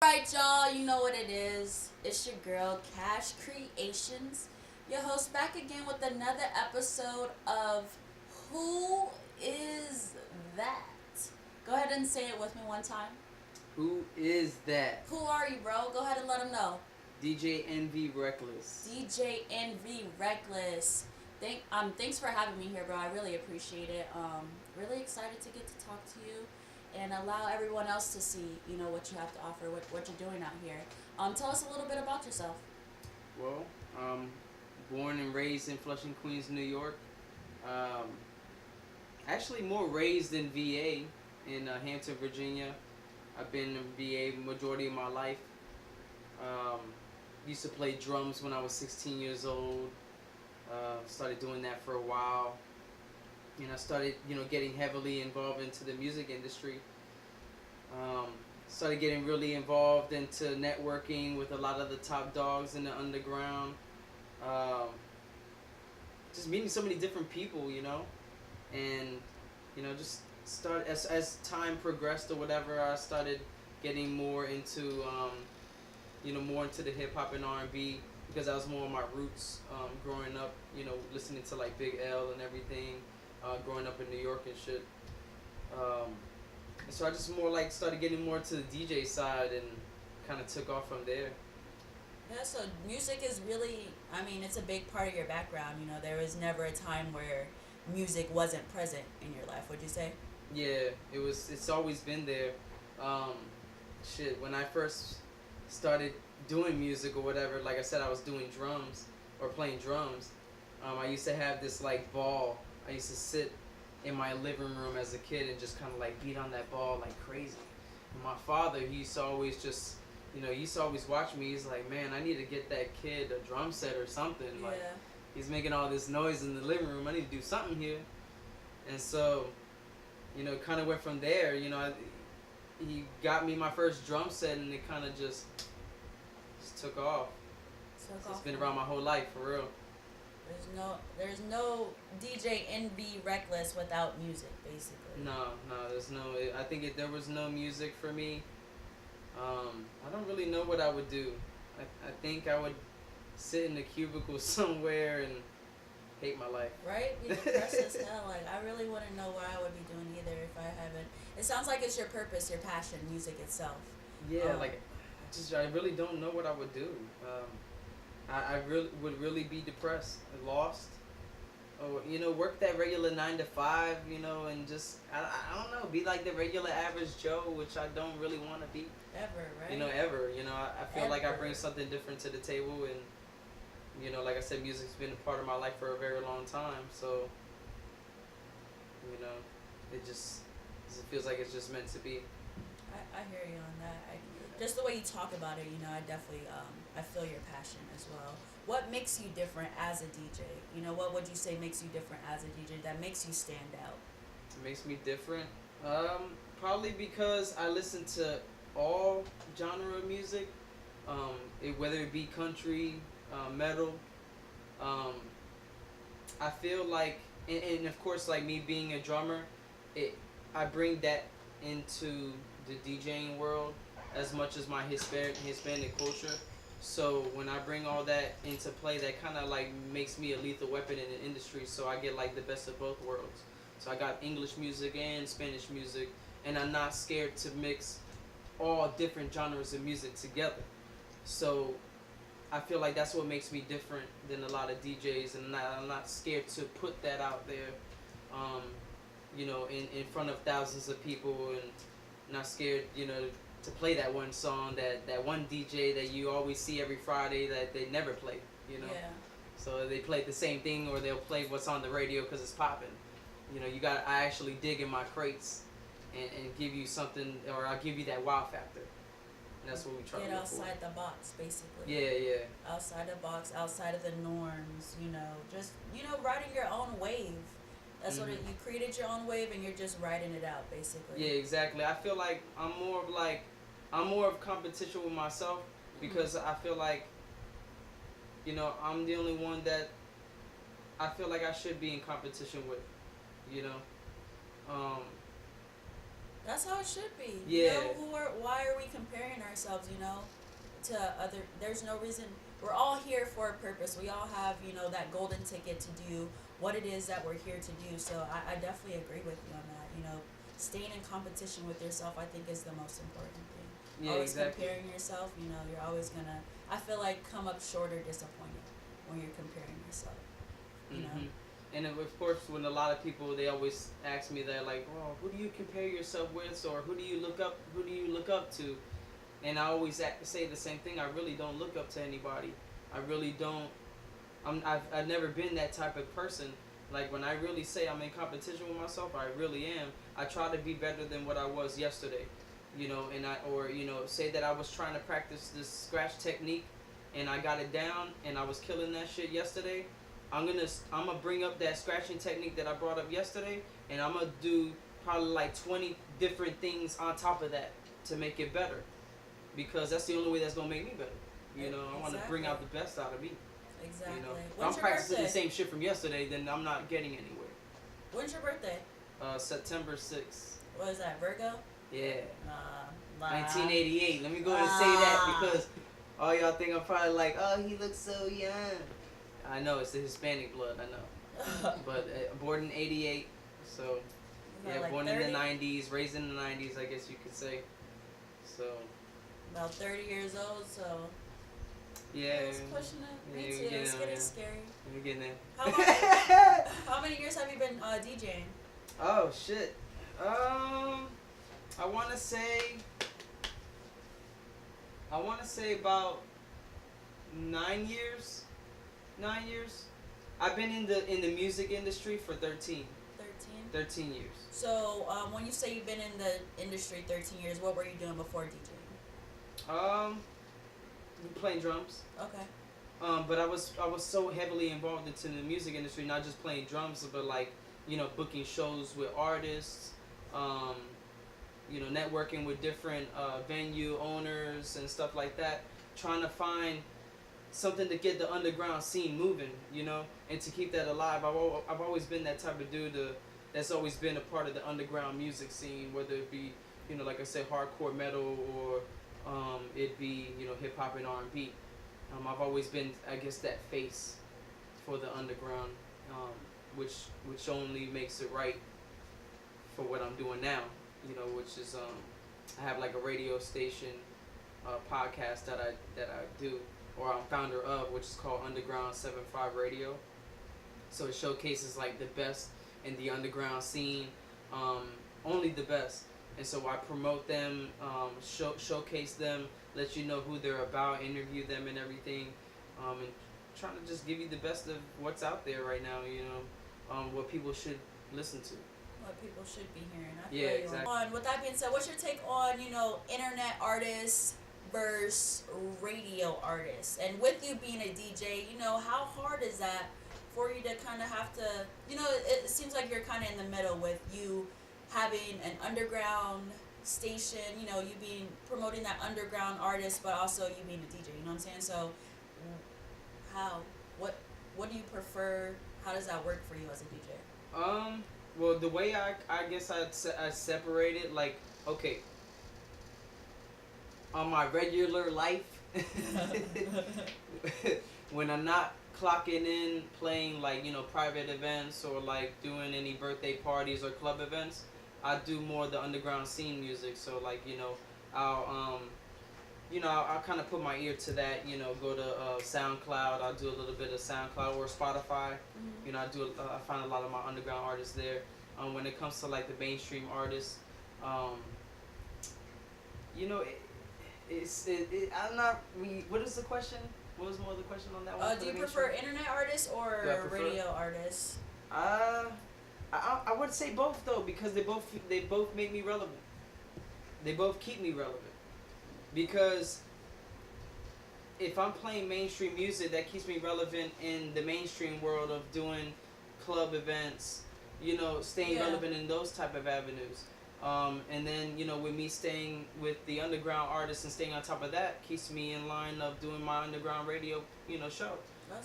Alright, y'all, you know what it is. It's your girl, Cash Creations, your host, back again with another episode of Who Is That? Go ahead and say it with me one time. Who is that? Who are you, bro? Go ahead and let them know. DJ Envy Reckless. DJ Envy Reckless. Thanks for having me here, bro. I really appreciate it. Really excited to get to talk to you and allow everyone else to see, what you have to offer, what you're doing out here. Tell us a little bit about yourself. Well, born and raised in Flushing, Queens, New York. Um, actually, more raised in VA in Hampton, Virginia. I've been in VA majority of my life. Um, used to play drums when I was 16 years old. Started doing that for a while. And I started, getting heavily involved into the music industry. Um, Started getting really involved into networking with a lot of the top dogs in the underground. Um, just meeting so many different people, and just start as time progressed or whatever. I started getting more into more into the hip hop and R&B because that was more of my roots growing up. Listening to like Big L and everything. Growing up in New York and shit. Um, so I just more like started getting more to the DJ side and kind of took off from there. Yeah, so music is really, it's a big part of your background. There was never a time where music wasn't present in your life, would you say? Yeah, it was. It's always been there. Um, when I first started doing music or whatever, like I said, I was doing drums or playing drums. I used to have this like ball. I used to sit in my living room as a kid and just kind of like beat on that ball like crazy. And my father, he used to always just, he used to always watch me. He's like, man, I need to get that kid a drum set or something. Yeah. Like, he's making all this noise in the living room. I need to do something here. And so, kind of went from there. He got me my first drum set, and it kind of just took off. So it's been around my whole life for real. There's no DJ Envy Reckless without music, basically. No, there's no. I think if there was no music for me, I don't really know what I would do. I think I would sit in a cubicle somewhere and hate my life. Right? Be depressed as hell. Like, I really wouldn't know what I would be doing either if I haven't. It sounds like it's your purpose, your passion, music itself. Yeah, I really don't know what I would do. I really would really be depressed, lost. Or work that regular 9 to 5, and just I don't know, be like the regular average Joe, which I don't really want to be. Ever, right? Ever. I feel like I Ever. bring something different to the table, and like I said, music's been a part of my life for a very long time. So it just it feels like it's just meant to be. I hear you on that. Just the way you talk about it, I definitely I feel your passion as well. What makes you different as a DJ? What would you say makes you different as a DJ that makes you stand out? It makes me different. Probably because I listen to all genre of music, whether it be country, metal. Um, I feel like, and of course, like me being a drummer, I bring that into the DJing world as much as my Hispanic culture. So when I bring all that into play, that kind of like makes me a lethal weapon in the industry. So I get like the best of both worlds. So I got English music and Spanish music, and I'm not scared to mix all different genres of music together. So I feel like that's what makes me different than a lot of DJs, and I'm not scared to put that out there, um, in front of thousands of people, and not scared, to play that one song that one DJ that you always see every Friday that they never play. Yeah. So they play the same thing, or they'll play what's on the radio because it's popping. I actually dig in my crates and give you something, or I'll give you that wow factor. And that's what we try to Get look outside the box, basically. Yeah. Outside the box, outside of the norms, just, riding your own wave. That's what you created your own wave and you're just riding it out, basically. Yeah, exactly. I feel like I'm more of competition with myself because I feel like, I'm the only one that I feel like I should be in competition with, you know. Um, That's how it should be. You Yeah. know, why are we comparing ourselves, to other, there's no reason. We're all here for a purpose. We all have, that golden ticket to do what it is that we're here to do. So I definitely agree with you on that. Staying in competition with yourself, I think, is the most important thing. Yeah, Always exactly. comparing yourself, you're always gonna, I feel like, come up short or disappointed when you're comparing yourself, you know? Hmm. And then, of course, when a lot of people, they always ask me that, like, "Oh, who do you compare yourself with, or who do you look up? Who do you look up to?" And I always say the same thing. I really don't look up to anybody. I really don't. I've never been that type of person. Like, when I really say I'm in competition with myself, I really am. I try to be better than what I was yesterday, say that I was trying to practice this scratch technique, and I got it down, and I was killing that shit yesterday. I'm gonna bring up that scratching technique that I brought up yesterday, and I'm gonna do probably like 20 different things on top of that to make it better, because that's the only way that's gonna make me better. I want to bring out the best out of me. Exactly. If When's I'm your practicing birthday? the same shit from yesterday, then I'm not getting anywhere. When's your birthday? September 6th. What is that, Virgo? Yeah. Nah. 1988. Let me go ahead and say that, because all y'all think I'm probably like, oh, he looks so young. I know, it's the Hispanic blood, I know. But born in 88, so yeah, like born 30? in the 90s, raised in the 90s, I guess you could say. So About 30 years old, so yeah, it's pushing it. Me yeah, too. It's getting scary. We're getting there. How many years have you been DJing? Oh shit. I want to say about 9 years. 9 years. I've been in the music industry for 13. 13 years. So when you say you've been in the industry 13 years, what were you doing before DJing? Playing drums. Okay. But I was so heavily involved into the music industry, not just playing drums, but like, booking shows with artists, networking with different venue owners and stuff like that, trying to find something to get the underground scene moving, and to keep that alive. I've always been that type of dude that's always been a part of the underground music scene, whether it be, like I said, hardcore metal, or it be, hip hop and R&B. I've always been, I guess, that face for the underground, which only makes it right for what I'm doing now, which is I have like a radio station, podcast that I do, or I'm founder of, which is called Underground 75 Radio. So it showcases like the best in the underground scene, only the best. And so I promote them, showcase them, let you know who they're about, interview them and everything, and trying to just give you the best of what's out there right now, what people should listen to. What people should be hearing. I Yeah, feel you. exactly. With that being said, what's your take on, internet artists versus radio artists? And with you being a DJ, how hard is that for you to kind of have to, it seems like you're kind of in the middle with you having an underground station, you being promoting that underground artist, but also you being a DJ, you know what I'm saying? So what do you prefer? How does that work for you as a DJ? Well, the way I guess I'd separate it, like, okay, on my regular life, when I'm not clocking in, playing like, private events, or like doing any birthday parties or club events, I do more the underground scene music. So like, I'll I'll kind of put my ear to that, go to SoundCloud. I'll do a little bit of SoundCloud or Spotify. Mm-hmm. I find a lot of my underground artists there. When it comes to like the mainstream artists, I'm not. What is the question? What was more the question on that one? Do you prefer internet artists or radio artists? I would say both though, because they both make me relevant. They both keep me relevant. Because if I'm playing mainstream music, that keeps me relevant in the mainstream world of doing club events, staying relevant in those type of avenues. And then, with me staying with the underground artists and staying on top of that, keeps me in line of doing my underground radio, show.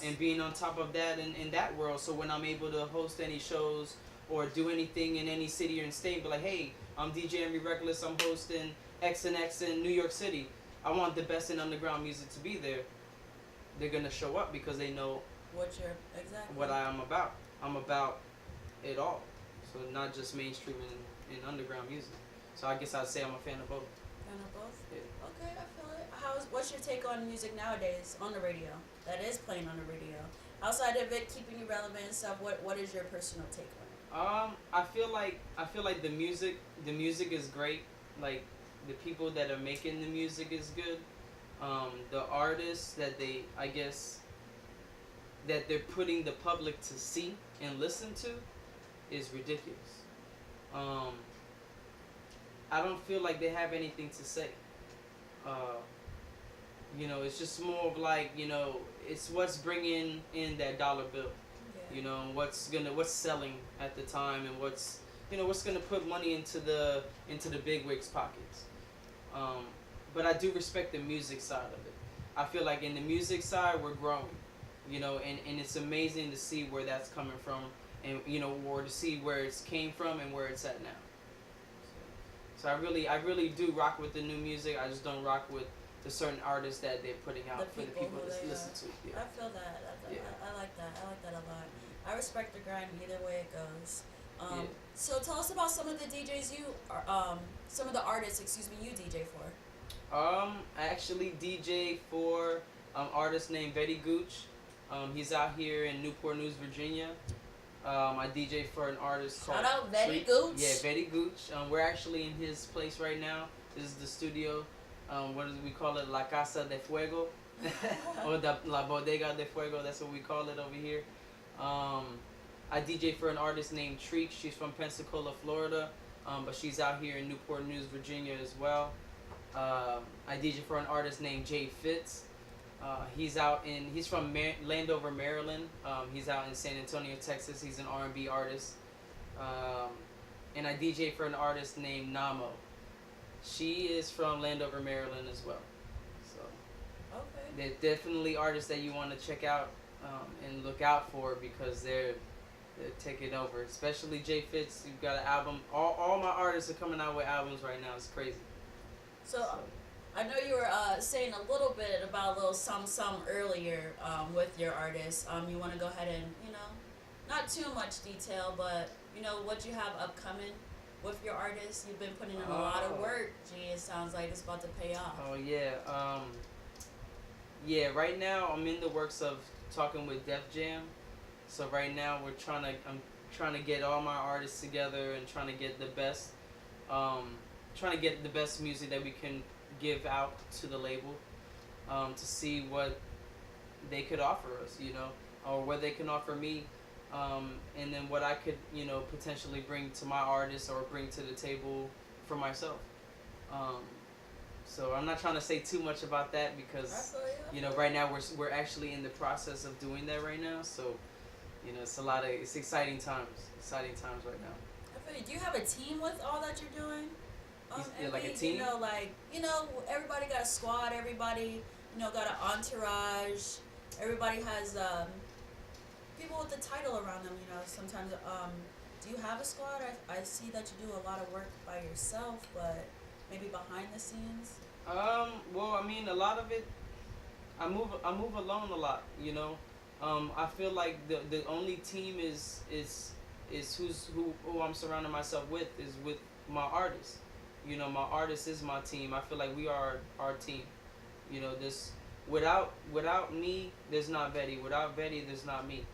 And being on top of that in that world. So when I'm able to host any shows or do anything in any city or state, be like, hey, I'm DJ Envy Reckless. I'm hosting X and X in New York City. I want the best in underground music to be there. They're gonna show up because they know What you're exactly. what I am about. I'm about it all. So not just mainstream and underground music. So I guess I'd say I'm a fan of both. Kind of both. Yeah. Okay, I feel it. What's your take on music nowadays on the radio? That is playing on the radio. Outside of it keeping you relevant and stuff, what is your personal take on it? I feel like the music is great. Like the people that are making the music is good. The artists that I guess that they're putting the public to see and listen to is ridiculous. Um, I don't feel like they have anything to say. Uh, it's just more of like, it's what's bringing in that dollar bill. Yeah. What's selling at the time, and what's gonna put money into the big wigs pockets. But I do respect the music side of it. I feel like in the music side we're growing, and it's amazing to see where that's coming from, and or to see where it's came from and where it's at now. So I really do rock with the new music. I just don't rock with the certain artists that they're putting out for the people to listen to. Yeah. I feel that. I like that. I like that a lot. I respect the grind either way it goes. Yeah. So tell us about some of the DJs some of the artists, you DJ for. I actually DJ for artist named Betty Gooch. He's out here in Newport News, Virginia. I DJ for an artist called Shout out Betty Treat. Gooch. Yeah, Betty Gooch. We're actually in his place right now. This is the studio. What do we call it? La Casa de Fuego. Or La Bodega de Fuego. That's what we call it over here. I DJ for an artist named Treek. She's from Pensacola, Florida. But she's out here in Newport News, Virginia as well. I DJ for an artist named Jay Fitz. He's from Landover, Maryland. He's out in San Antonio, Texas. He's an R&B artist. And I DJ for an artist named Namo. She is from Landover, Maryland as well. So Okay. they're definitely artists that you want to check out and look out for, because they're taking over. Especially Jay Fitz. You've got an album. All my artists are coming out with albums right now. It's crazy. So I know you were saying a little bit about a little some earlier with your artists. You want to go ahead and, not too much detail, but, what you have upcoming with your artists. You've been putting in a lot of work. Gee, it sounds like it's about to pay off. Oh, yeah. Yeah, right now I'm in the works of talking with Def Jam. So right now I'm trying to get all my artists together and trying to get the best music that we can give out to the label, to see what they could offer us, or what they can offer me, and then what I could, potentially bring to my artists or bring to the table for myself. So I'm not trying to say too much about that because, right now we're actually in the process of doing that right now. So, it's exciting times. Exciting times right now. I feel you. Do you have a team with all that you're doing? Like a team? Everybody got a squad, everybody, got an entourage, everybody has, people with the title around them, sometimes, do you have a squad? I see that you do a lot of work by yourself, but maybe behind the scenes? Well, I mean, a lot of it, I move alone a lot, I feel like the only team is who I'm surrounding myself with is with my artists. My artist is my team. I feel like we are our team. This without me, there's not Betty. Without Betty, there's not me.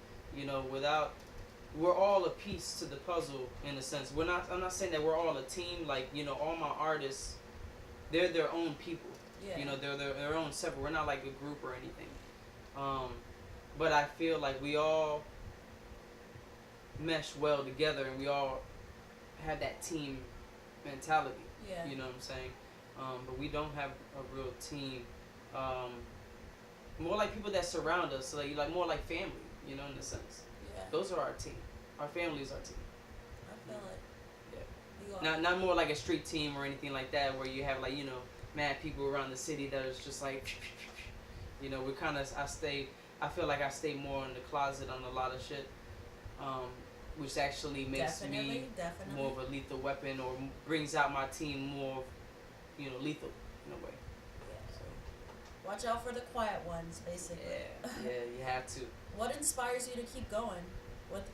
We're all a piece to the puzzle in a sense. I'm not saying that we're all a team. Like, all my artists, they're their own people. Yeah. They're their own separate. We're not like a group or anything. But I feel like we all mesh well together, and we all have that team mentality. Yeah. You know what I'm saying? But we don't have a real team. More like people that surround us, so like more like family, in a sense. Yeah. Those are our team. Our family is our team. I feel it. Yeah. Not more like a street team or anything like that, where you have like, mad people around the city that is just like, we kind of, I feel like I stay more in the closet on a lot of shit. which actually makes me Definitely. more of a lethal weapon, or brings out my team more, lethal in a way. So Yeah. Watch out for the quiet ones, basically. yeah, you have to. What inspires you to keep going with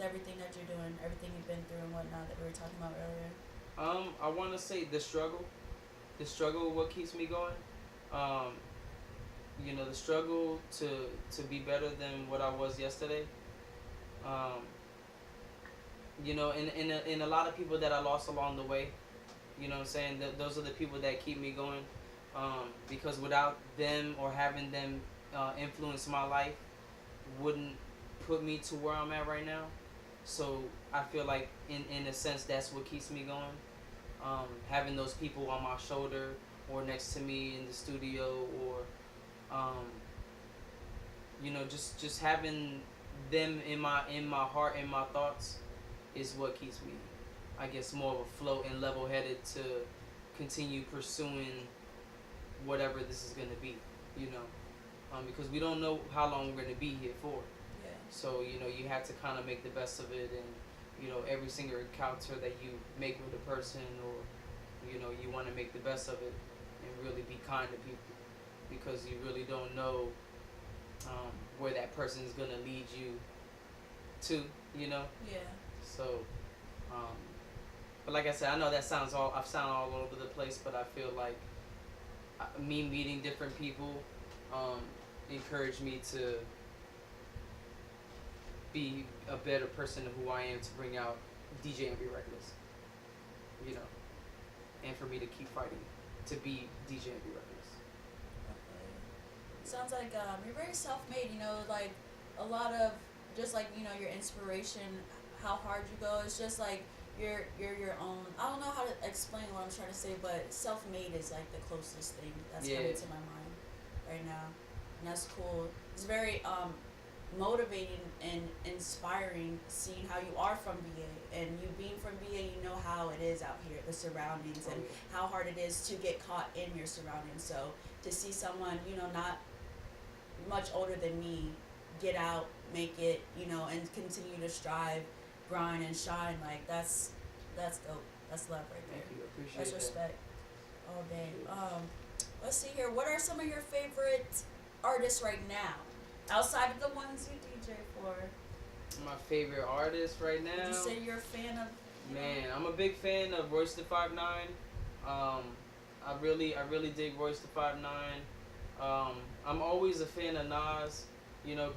everything that you're doing, everything you've been through and whatnot that we were talking about earlier? I want to say the struggle. The struggle, what keeps me going. Um, the struggle to be better than what I was yesterday. Um, in a lot of people that I lost along the way. You know what I'm saying? Those are the people that keep me going. Because without them, or having them influence my life, wouldn't put me to where I'm at right now. So I feel like in a sense that's what keeps me going. Having those people on my shoulder, or next to me in the studio, or just having them in my heart, in my thoughts, is what keeps me, I guess, more of afloat and level headed to continue pursuing whatever this is gonna be. Because we don't know how long we're gonna be here for. Yeah. So you have to kind of make the best of it, and every single encounter that you make with a person, or you want to make the best of it, and really be kind to people, because you really don't know where that person is gonna lead you to. Yeah. So, but like I said, I know I sound all over the place, but I feel like me meeting different people encouraged me to be a better person than who I am, to bring out DJ and be reckless, and for me to keep fighting to be DJ and be reckless. Okay. Sounds like you're very self-made. Like a lot of just like your inspiration, how hard you go. It's just like you're your own. I don't know how to explain what I'm trying to say, but self-made is like the closest thing that's coming to my mind right now, and that's cool. It's very motivating and inspiring, seeing how you are from BA, and you being from BA, you know how it is out here, the surroundings, and how hard it is to get caught in your surroundings. So to see someone not much older than me get out, make it, and continue to strive, grind, and shine, like that's dope. That's love right there. Thank you. Appreciate That's that. respect all day. Let's see here. What are some of your favorite artists right now, outside of the ones you DJ for? My favorite artist right now. Would you say you're a fan of? Man, I'm a big fan of Royce da 5'9". I really dig Royce da 5'9". I'm always a fan of Nas,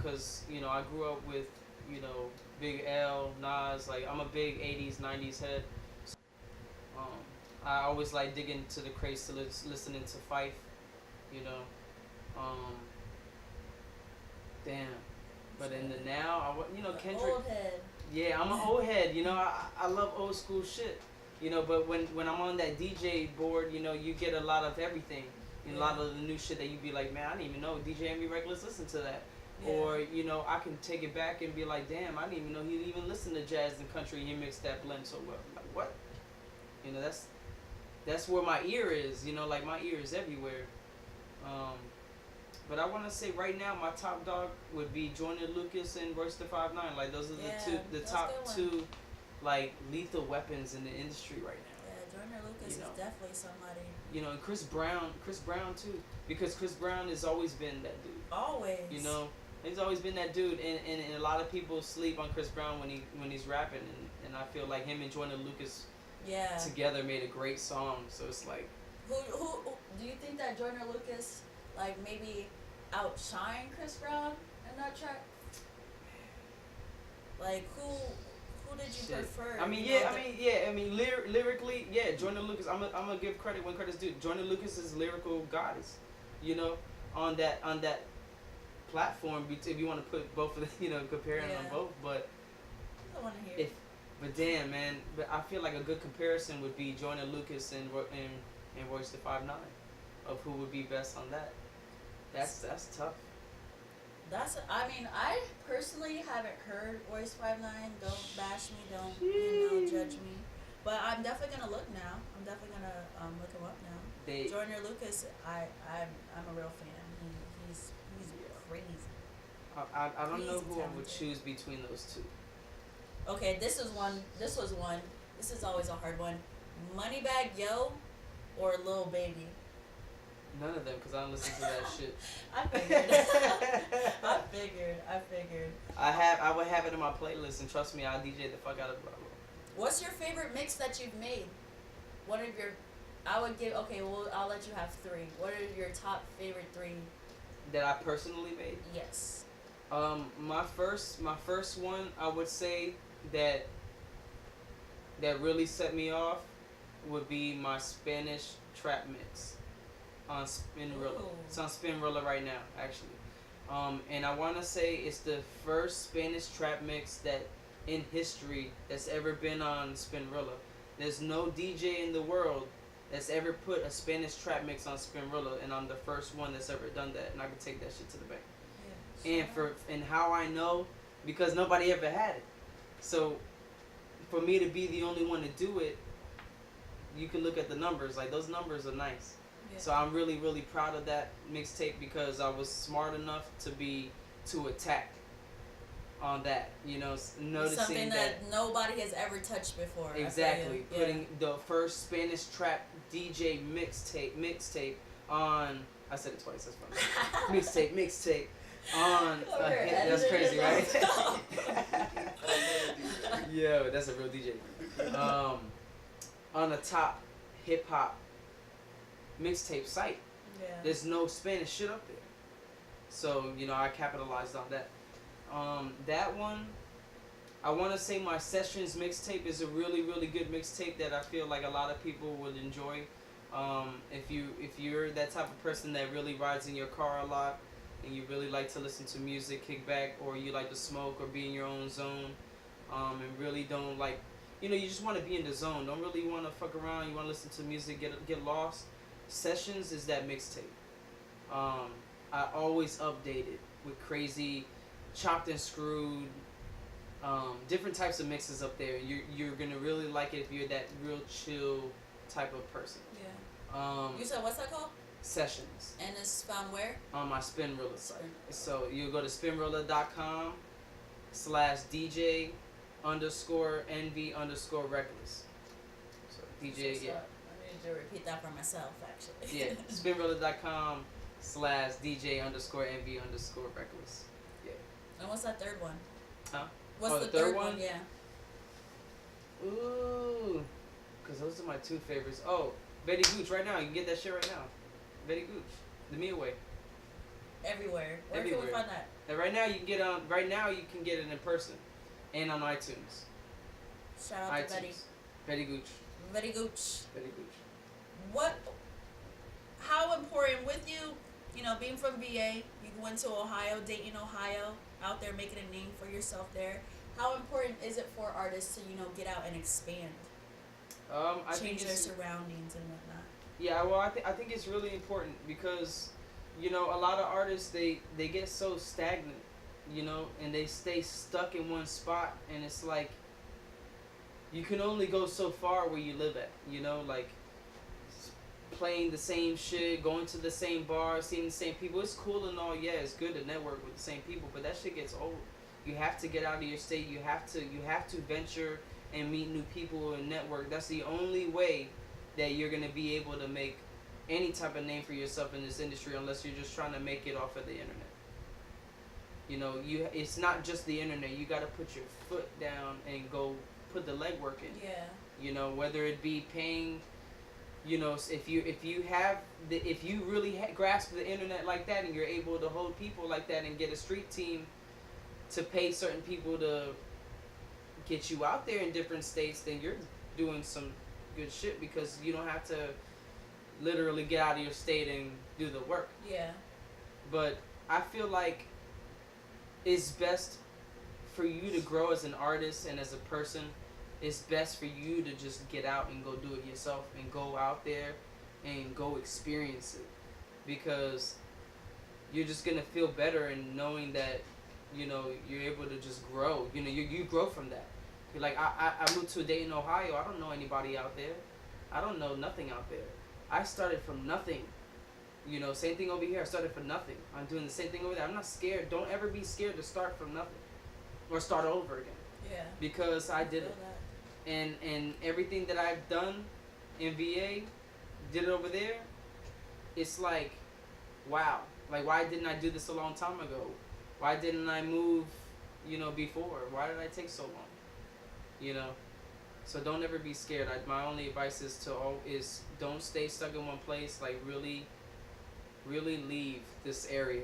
cause I grew up with Big L, Nas. Like, I'm a big 80s 90s head. I always like digging to the crates to listening to Phife, damn. But in the now, Kendrick. Old head. Yeah, I'm an old head. I love old school shit. But when I'm on that DJ board, you get a lot of everything. A lot of the new shit that you be like, man, I didn't even know DJ and me Reckless listen to that. Yeah. Or I can take it back and be like, damn, I didn't even know he even listened to jazz and country. He mixed that blend so well. Like, what? That's where my ear is. Like, my ear is everywhere. But I want to say right now, my top dog would be Joyner Lucas and Royce da 5'9". Like, those are the top two, like, lethal weapons in the industry right now. Yeah, Joyner Lucas is definitely somebody. And Chris Brown too, because Chris Brown has always been that dude. Always. He's always been that dude, and a lot of people sleep on Chris Brown when he's rapping, and I feel like him and Joyner Lucas together made a great song. So it's like, who do you think that Joyner Lucas like maybe outshine Chris Brown in that track? Like, who did you prefer? Lyrically, Joyner Lucas. I'm gonna give credit when credit's due. Joyner Lucas is lyrical goddess. On that platform, if you want to put both of them, comparing them both. But I want to hear. But damn, man, but I feel like a good comparison would be Joyner Lucas and Royce da 5'9", of who would be best on that. That's tough. I personally haven't heard Royce 5'9". Don't bash me, don't judge me. But I'm definitely gonna look now. I'm definitely gonna look him up now. Joyner Lucas, I'm a real fan. He's crazy. I don't know who I would choose between those two. Okay, this is one. This was one. This is always a hard one. Moneybag Yo or Lil Baby. None of them, cause I don't listen to that shit. I figured. I figured. I would have it in my playlist, and trust me, I'll DJ the fuck out of it. What's your favorite mix that you've made? What are your? I would give. Okay, well, I'll let you have three. What are your top favorite three? That I personally made. Yes. My first one, I would say that really set me off would be my Spanish trap mix on Spinrilla. Ooh. It's on Spinrilla right now, actually. And I want to say it's the first Spanish trap mix that in history that's ever been on Spinrilla. There's no DJ in the world that's ever put a Spanish trap mix on Spinrilla, and I'm the first one that's ever done that, and I can take that shit to the bank. Yeah. And how I know, because nobody ever had it. So for me to be the only one to do it, you can look at the numbers. Like, those numbers are nice. Yeah. So I'm really, really proud of that mixtape because I was smart enough to attack on that. You know, noticing something that nobody has ever touched before. I feel exactly you. putting the first Spanish trap DJ mixtape on. I said it twice. That's funny. mixtape on. That's crazy, right? Yo, that's a real DJ. On a top hip hop mixtape site. Yeah. There's no Spanish shit up there. So, I capitalized on that. That one, I want to say my Sessions mixtape is a really, really good mixtape that I feel like a lot of people would enjoy. If you're that type of person that really rides in your car a lot and you really like to listen to music, kick back, or you like to smoke or be in your own zone, and really don't like, you just want to be in the zone. Don't really want to fuck around. You want to listen to music, get lost. Sessions is that mixtape. I always update it with crazy, chopped and screwed, different types of mixes up there. You're gonna really like it if you're that real chill type of person. Yeah. You said what's that called? Sessions. And it's found where? On my Spinrilla site. So you go to spinrilla.com/DJ_NV_reckless. So DJ, yeah. I need to repeat that for myself, actually. Yeah, spinrilla.com/DJ_NV_reckless. Yeah. And what's that third one? Huh? What's the the third one? Yeah. Ooh, because those are my two favorites. Oh, Betty Gooch right now. You can get that shit right now. Betty Gooch, the Me Away. Everywhere. Where Everywhere. can we find that? And right now you can get on. Right now you can get it in person, and on iTunes. Shout out to Betty. Betty Gooch. Betty Gooch. Betty Gooch. How important with you, being from VA, you went to Ohio, Dayton, Ohio, out there making a name for yourself there. How important is it for artists to, get out and expand? I think change their surroundings and whatnot. Yeah, well, I think it's really important because, a lot of artists, they get so stagnant, and they stay stuck in one spot, and it's like, you can only go so far where you live at, like, playing the same shit, going to the same bar, seeing the same people. It's cool and all, yeah, it's good to network with the same people, but that shit gets old. You have to get out of your state. You have to venture and meet new people and network. That's the only way that you're gonna be able to make any type of name for yourself in this industry, unless you're just trying to make it off of the internet. It's not just the internet. You gotta put your foot down and go put the legwork in. Yeah. Whether it be paying. If you really grasp the internet like that, and you're able to hold people like that, and get a street team to pay certain people to get you out there in different states, then you're doing some good shit, because you don't have to literally get out of your state and do the work. Yeah. But I feel like it's best for you to grow as an artist and as a person. It's best for you to just get out and go do it yourself, and go out there and go experience it, because you're just gonna feel better in knowing that you're able to just grow. You grow from that. You're like, I moved to Dayton, Ohio. I don't know anybody out there. I don't know nothing out there. I started from nothing. Same thing over here. I started from nothing. I'm doing the same thing over there. I'm not scared. Don't ever be scared to start from nothing or start over again. Yeah. because I did feel it, that. and everything that I've done in VA, did it over there. It's like, wow, like why didn't I do this a long time ago? Why didn't I move, before? Why did I take so long? You know. So don't ever be scared. My only advice is don't stay stuck in one place. Like really, really leave this area,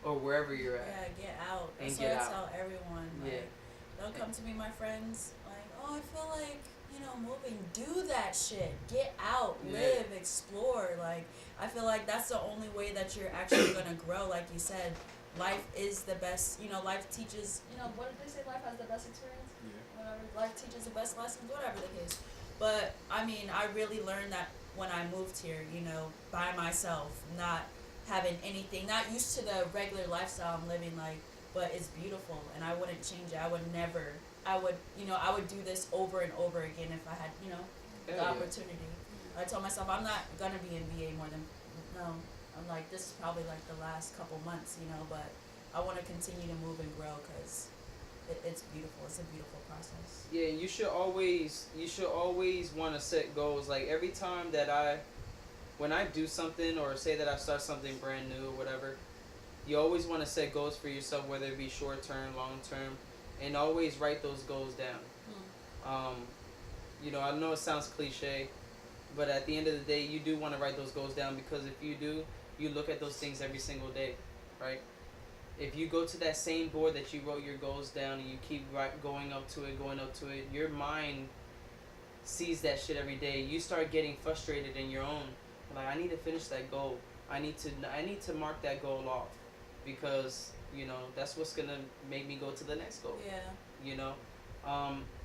or wherever you're at. Yeah, get out. And That's get what I out. tell everyone. Like, Yeah. don't come to me, my friends. Like, oh, I feel like moving. Do that shit. Get out. Yeah. Live. Explore. Like, I feel like that's the only way that you're actually gonna grow. Like you said, life is the best. Life teaches. What did they say? Life has the best experience. Yeah. Whatever. Life teaches the best lessons. Whatever the case. But I mean, I really learned that when I moved here. By myself, not having anything, not used to the regular lifestyle I'm living, like, but it's beautiful and I wouldn't change it. I would never, I would do this over and over again if I had, the Hell yeah. opportunity. I told myself I'm not gonna be in VA more than, no, I'm like, this is probably like the last couple months, but I want to continue to move and grow because it's beautiful. It's a beautiful process. Yeah, you should always want to set goals. Like every time when I do something or say that I start something brand new or whatever, you always want to set goals for yourself, whether it be short term, long term, and always write those goals down. I know it sounds cliche, but at the end of the day, you do want to write those goals down because if you do, you look at those things every single day, right? If you go to that same board that you wrote your goals down and you keep going up to it, your mind sees that shit every day. You start getting frustrated in your own. Like, I need to finish that goal. I need to mark that goal off because that's what's gonna make me go to the next goal. Yeah.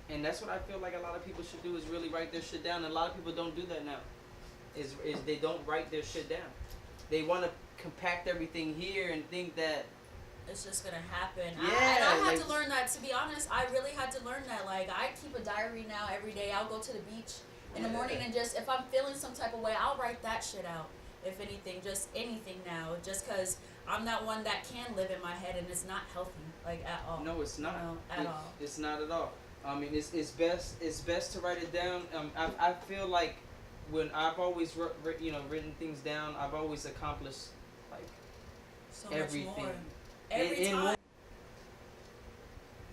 And that's what I feel like a lot of people should do is really write their shit down. And a lot of people don't do that now. Is they don't write their shit down. They want to compact everything here and think that it's just gonna happen. Yeah, I had like, to learn that. To be honest, I really had to learn that. Like, I keep a diary now every day. I'll go to the beach in the morning and just, if I'm feeling some type of way, I'll write that shit out. If anything, just anything now. Just because I'm not one that can live in my head and it's not healthy, like, at all. No, it's not. At all. It's not at all. I mean, it's best to write it down. I feel like when I've always written things down, I've always accomplished like So everything. much more. Every And time. more- What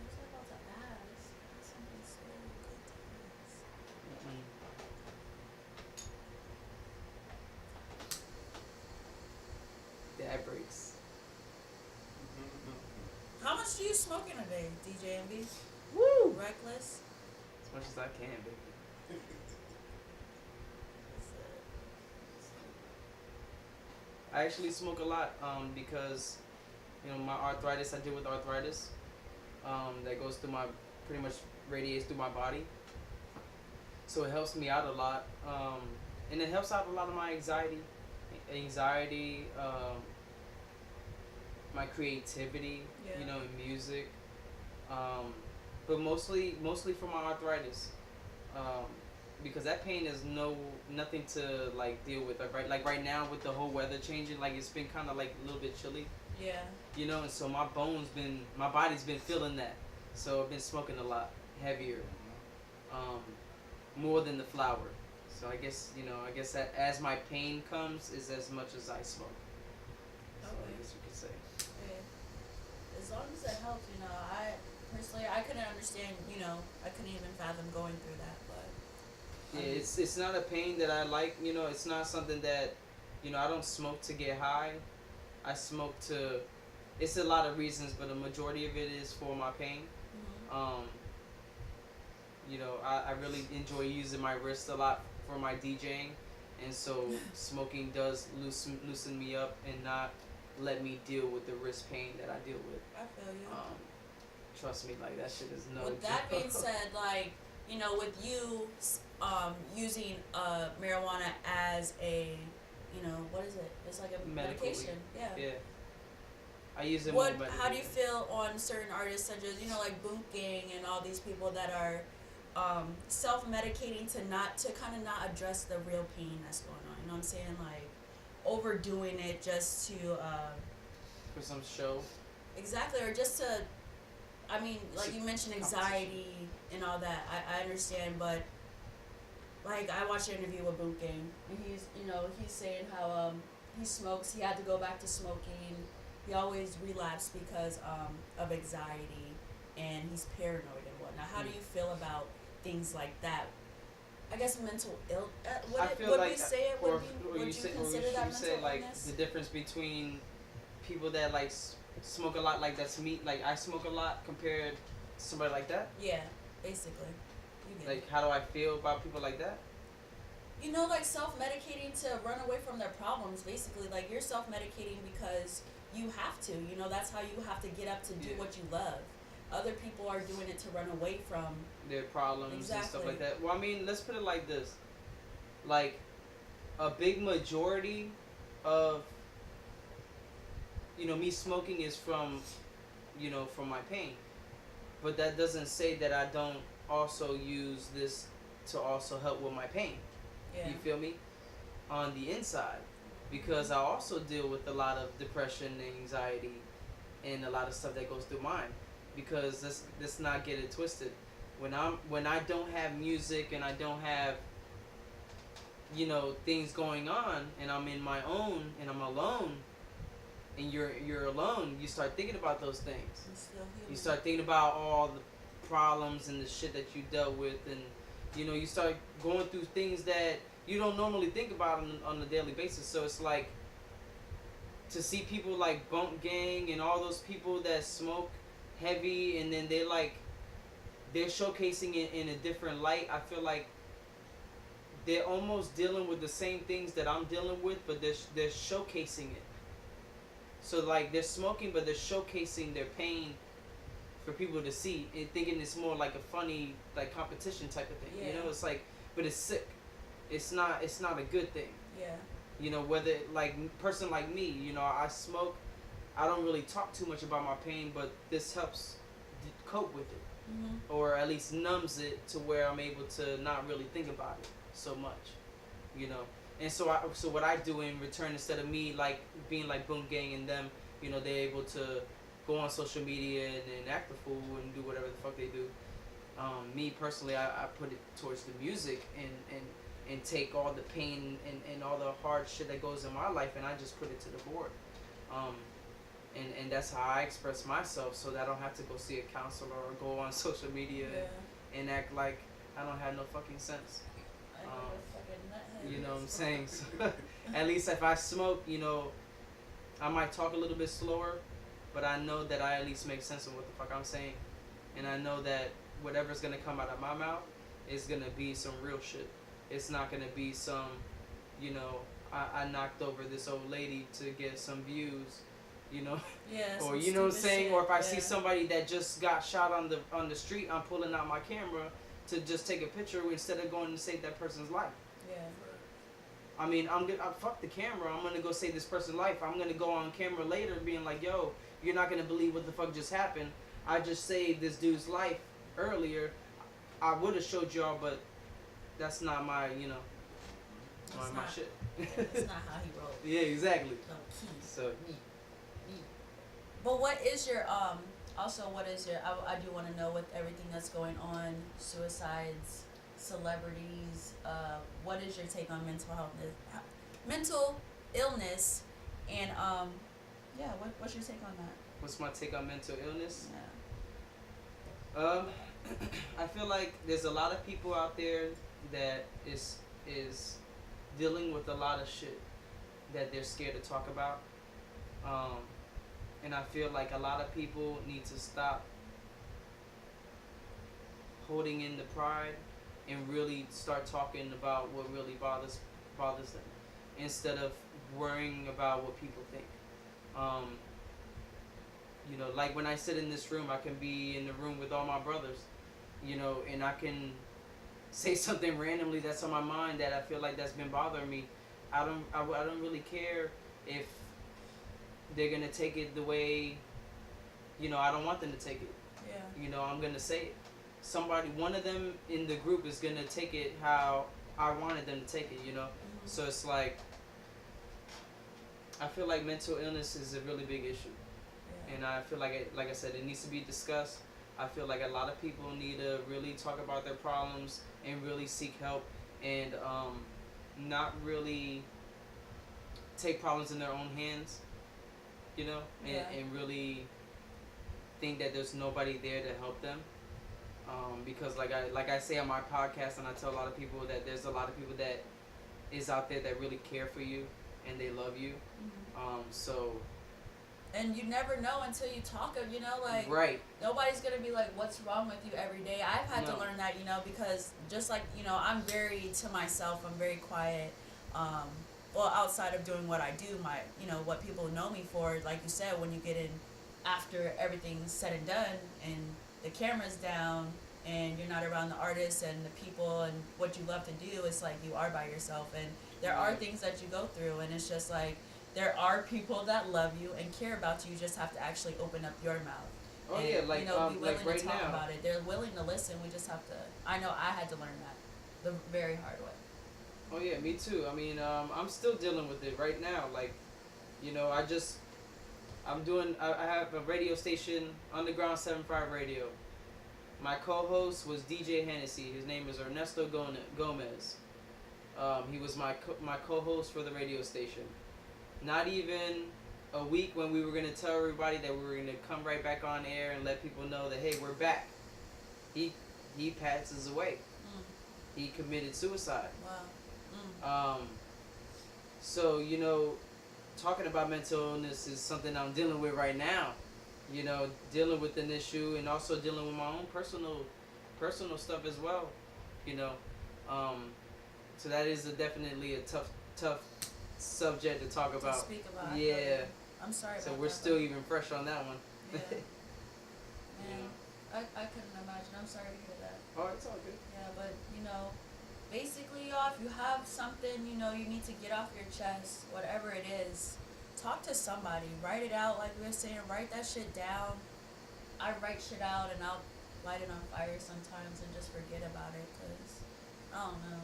was I about to ask? Something so good to ask. Dad breaks. How much do you smoke in a day, DJ MB? Woo! Reckless? As much as I can, baby. I actually smoke a lot because my arthritis. I deal with arthritis that goes through pretty much radiates through my body. So it helps me out a lot, and it helps out a lot of my anxiety, my creativity, Yeah. in music, but mostly for my arthritis, because that pain is nothing to like deal with. Like right now with the whole weather changing, like it's been kind of like a little bit chilly, Yeah. and so my body's been feeling that, so I've been smoking a lot heavier, more than the flower. So I guess that as my pain comes is as much as I smoke. So I Okay. guess you could say. Yeah. As long as it helps, I personally, I couldn't understand, I couldn't even fathom going through that, but. Yeah, it's not a pain that I like. It's not something that, I don't smoke to get high. I smoke to. It's a lot of reasons, but the majority of it is for my pain. Mhm. I really enjoy using my wrist a lot for my DJing, and so smoking does loosen me up and not let me deal with the wrist pain that I deal with. I feel you. Trust me, like that shit is no With that joke. being said, like, with you using marijuana as a, what is it? It's like a Medical medication. Yeah. Yeah. I use it What? more How do you medically. feel on certain artists such as like Boot Gang and all these people that are self-medicating to kind of not address the real pain that's going on? You know what I'm saying? Like overdoing it just to For some show. exactly, or just to I mean, like you mentioned Competition. anxiety and all that. I understand, but like I watched an interview with Boot Gang, and he's saying how he smokes. He had to go back to smoking. He always relapsed because of anxiety, and he's paranoid and whatnot. How do Mm. you feel about things like that? I guess mental ill. I feel Would we like, say it? or Would you you say, consider that you say mental like the illness? difference between people that like smoke a lot, like that's me, like I smoke a lot compared to somebody like that. Yeah, basically. You get it. Like, how do I feel about people like that? Like self medicating to run away from their problems, basically. Like you're self medicating because you have to. That's how you have to get up to do Yeah. what you love. Other people are doing it to run away from. Their problems and stuff Exactly. like that. Well, I mean, let's put it like this: like a big majority of me smoking is from from my pain, but that doesn't say that I don't also use this to also help with my pain. Yeah. You feel me? On the inside, because I also deal with a lot of depression and anxiety and a lot of stuff that goes through mine. Because let's not get it twisted. When I don't have music and I don't have things going on and I'm in my own and I'm alone and you're alone, you start thinking about those things. I'm still You human. start thinking about all the problems and the shit that you dealt with, and you start going through things that you don't normally think about on a daily basis. So it's like to see people like Bump Gang and all those people that smoke heavy, and then they're showcasing it in a different light. I feel like they're almost dealing with the same things that I'm dealing with, but they're showcasing it. So like they're smoking, but they're showcasing their pain for people to see, and thinking it's more like a funny like competition type of thing. Yeah. It's like, but it's sick. It's not a good thing. Yeah. Whether like person like me, I smoke. I don't really talk too much about my pain, but this helps cope with it, Mhm. or at least numbs it to where I'm able to not really think about it so much. You know. And so what I do in return, instead of me like being like Boom Gang and them, they're able to go on social media and act the fool and do whatever the fuck they do. Me personally, I put it towards the music and take all the pain and all the hard shit that goes in my life, and I just put it to the board. Um, and that's how I express myself, so that I don't have to go see a counselor or go on social media Yeah. and act like I don't have no fucking sense. I know a fucking nuthead. You know what I'm saying? So, at least if I smoke, I might talk a little bit slower, but I know that I at least make sense of what the fuck I'm saying. And I know that whatever's gonna come out of my mouth is gonna be some real shit. It's not gonna be some, I knocked over this old lady to get some views, Yeah. or some you know what I'm stupid saying? shit. Or if I Yeah. see somebody that just got shot on the street, I'm pulling out my camera to just take a picture instead of going to save that person's life. Yeah. I mean, fuck the camera. I'm gonna go save this person's life. I'm gonna go on camera later, being like, "Yo, you're not gonna believe what the fuck just happened. I just saved this dude's life earlier. I would have showed y'all, but that's not my, That's my not- shit." Yeah, that's not how he rolled. Yeah, exactly. No keys. So, But what is your also what is your I do want to know, with everything that's going on, suicides, celebrities, what is your take on mental illness, and what's your take on that? what's my take on mental illness? Yeah. I feel like there's a lot of people out there that is dealing with a lot of shit that they're scared to talk about. And I feel like a lot of people need to stop holding in the pride and really start talking about what really bothers them, instead of worrying about what people think. Like when I sit in this room, I can be in the room with all my brothers, and I can say something randomly that's on my mind that I feel like that's been bothering me. I don't really care if they're gonna take it the way, I don't want them to take it. Yeah. I'm gonna say it. One of them in the group is gonna take it how I wanted them to take it. Mhm. So it's like, I feel like mental illness is a really big issue, Yeah. and I feel like I said, it needs to be discussed. I feel like a lot of people need to really talk about their problems and really seek help, and not really take problems in their own hands, you know, Yeah. and really think that there's nobody there to help them. Because like I say on my podcast, and I tell a lot of people that there's a lot of people that is out there that really care for you and they love you. So And you never know until you talk, you know, like, right, nobody's gonna be like, what's wrong with you every day. I've had to No. learn that, you know, because just like, you know, I'm very to myself, I'm very quiet. Well, outside of doing what I do, my, you know, what people know me for, like you said, when you get in after everything's said and done and the camera's down and you're not around the artists and the people and what you love to do, it's like you are by yourself, and there are things that you go through, and it's just like there are people that love you and care about you. You just have to actually open up your mouth. Oh And, yeah, like you know, be willing like right to talk now. about it. They're willing to listen. We just have to. I know I had to learn that the very hard way. Oh yeah, me too. I mean, I'm still dealing with it right now. Like, you know, I'm doing. I have a radio station, Underground 75 Radio. My co-host was DJ Hennessy. His name is Ernesto Gomez. He was my co-host for the radio station. Not even a week when we were gonna tell everybody that we were gonna come right back on air and let people know that, hey, we're back. He passes away. He committed suicide. Wow. So, you know, talking about mental illness is something I'm dealing with right now. You know, dealing with an issue and also dealing with my own personal stuff as well. You know, so that is definitely a tough subject to talk about. To speak about. Yeah. I'm sorry. So about we're that, still even fresh on that one. Yeah. Man, I couldn't imagine. I'm sorry to hear that. Oh, it's all good. Yeah, but you know, basically, y'all, if you have something, you know, you need to get off your chest, whatever it is, talk to somebody. Write it out, like we were saying. Write that shit down. I write shit out and I'll light it on fire sometimes and just forget about it, cause I don't know.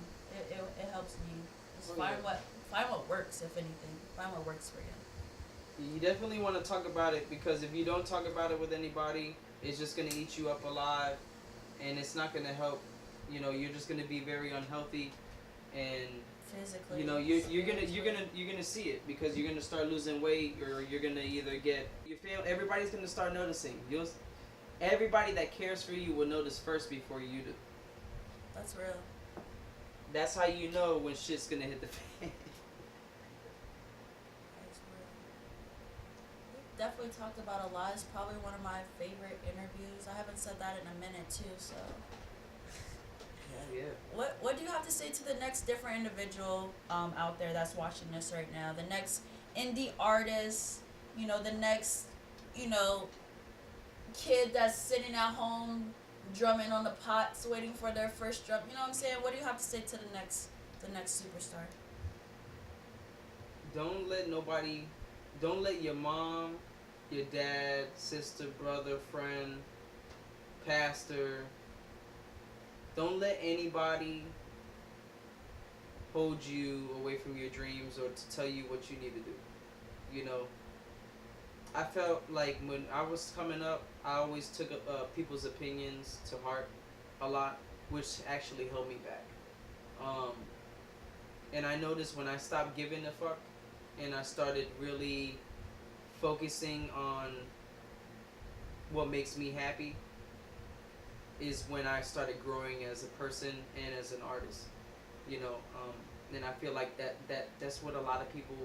It helps me. Just Oh, yeah. find what works, if anything. Find what works for you. You definitely want to talk about it, because if you don't talk about it with anybody, it's just gonna eat you up alive, and it's not gonna help. You know, you're just gonna be very unhealthy, and Physically. you know you're gonna see it, because you're gonna start losing weight, or you're gonna either get you feel everybody's gonna start noticing. Everybody that cares for you will notice first before you do. That's real. That's how you know when shit's gonna hit the fan. That's real. We definitely talked about a lot. It's probably one of my favorite interviews. I haven't said that in a minute too, so. Yeah. What do you have to say to the next different individual out there that's watching this right now? The next indie artist, you know, the next, you know, kid that's sitting at home drumming on the pots waiting for their first drum. You know what I'm saying? What do you have to say to the next superstar? Don't let your mom, your dad, sister, brother, friend, pastor, don't let anybody hold you away from your dreams or to tell you what you need to do. You know, I felt like when I was coming up, I always took people's opinions to heart a lot, which actually held me back. And I noticed when I stopped giving a fuck and I started really focusing on what makes me happy, is when I started growing as a person and as an artist. You know, and I feel like that's what a lot of people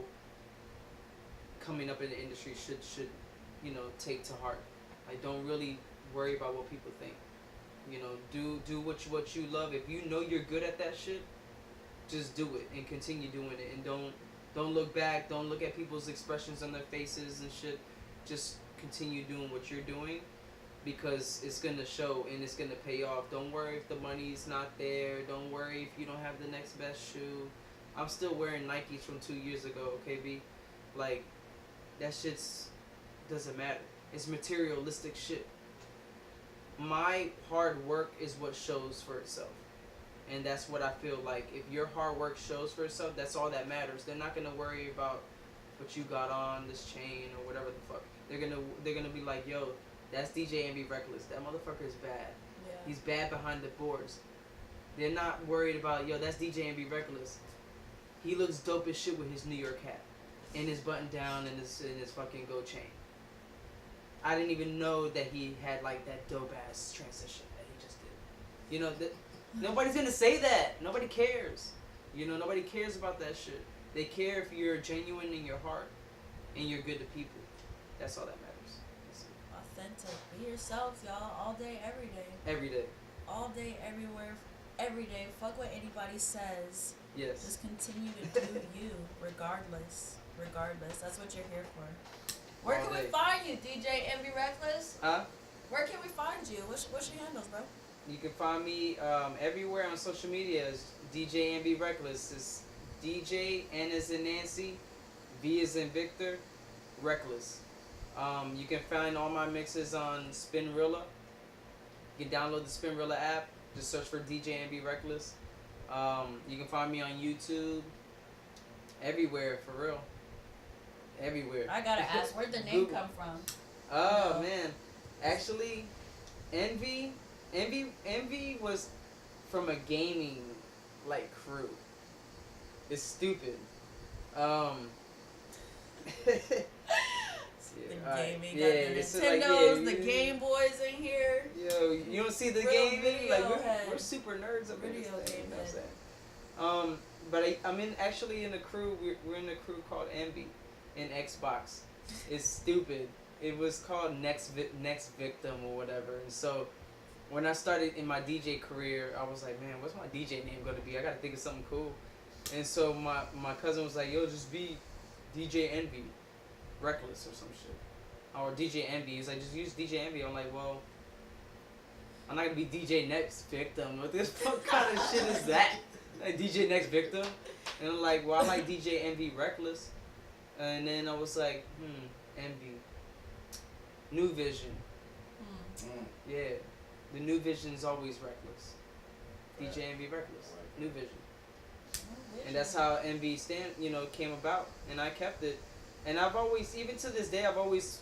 coming up in the industry should you know, take to heart. Like, don't really worry about what people think. You know, do what you love. If you know you're good at that shit, just do it and continue doing it, and don't look back. Don't look at people's expressions on their faces and shit. Just continue doing what you're doing, because it's gonna show and it's gonna pay off. Don't worry if the money's not there. Don't worry if you don't have the next best shoe. I'm still wearing Nikes from 2 years ago, okay, B? Like, that shit's doesn't matter. It's materialistic shit. My hard work is what shows for itself. And that's what I feel like. If your hard work shows for itself, that's all that matters. They're not gonna worry about what you got on, this chain or whatever the fuck. They're gonna be like, yo, That's DJ Envy Reckless. That motherfucker is bad. Yeah. He's bad behind the boards. They're not worried about, yo, that's DJ Envy Reckless. He looks dope as shit with his New York hat. And his button down and his fucking gold chain. I didn't even know that he had like that dope ass transition that he just did. You know, nobody's gonna say that. Nobody cares. You know, nobody cares about that shit. They care if you're genuine in your heart and you're good to people. That's all that matters. Authentic. Be yourself, y'all. All day, every day. Every day. All day, everywhere, every day. Fuck what anybody says. Yes. Just continue to do you, regardless. Regardless. That's what you're here for. Where All can day. we find you, DJ Envy Reckless? Huh? Where can we find you? What's your handles, bro? You can find me everywhere on social media as DJ Envy Reckless. It's DJ N as in Nancy, V as in Victor, Reckless. You can find all my mixes on Spinrilla. You can download the Spinrilla app. Just search for DJ Envy Reckless. You can find me on YouTube. Everywhere, for real. Everywhere. I gotta ask, where'd the name Google. come from? Oh man, actually, Envy was from a gaming like crew. It's stupid. The gaming, yeah, got the it's Nintendos, like, the Game Boys in here. Yo, you don't see the Real gaming? Like video head. we're super nerds up in this Video thing. game You know what I'm head. saying? But I'm actually in a crew. We're in a crew called Envy in Xbox. It's stupid. It was called Next Victim or whatever. And so when I started in my DJ career, I was like, man, what's my DJ name gonna be? I gotta think of something cool. And so my cousin was like, yo, just be DJ Envy, Reckless or some shit, or DJ Envy. He's like, just use DJ Envy. I'm like, well, I'm not gonna be DJ Next Victim. What this fuck kind of shit is that? Like DJ Next Victim. And I'm like, well, I like DJ Envy Reckless. And then I was like, Envy. New Vision. Yeah. The New Vision's always reckless. DJ Envy Reckless. New Vision. And that's how Envy came about. And I kept it. And I've always, even to this day, I've always,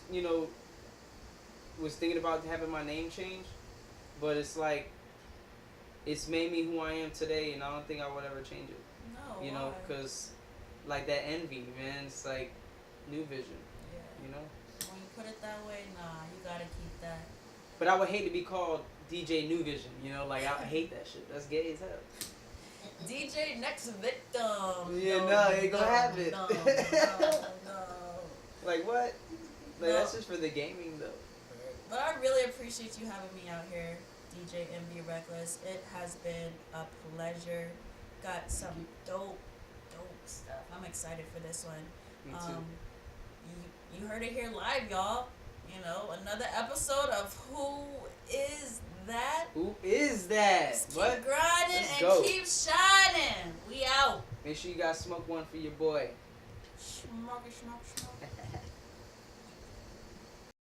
was thinking about having my name changed. But it's like, it's made me who I am today, and I don't think I would ever change it. No, You know, why? because, like, that Envy, man, it's like New Vision, Yeah. you know? When you put it that way, nah, you gotta keep that. But I would hate to be called DJ New Vision, like, I hate that shit. That's gay as hell. DJ Next Victim. Yeah, no, ain't gonna happen. No. Like, what? Like, No. that's just for the gaming, though. But I really appreciate you having me out here, DJ Envy Reckless. It has been a pleasure. Got some dope stuff. I'm excited for this one. Me too. You heard it here live, y'all. Another episode of Who Is That? Who is that? Just keep What? grinding Let's and go. keep shining. We out. Make sure you guys smoke one for your boy. Schmuck.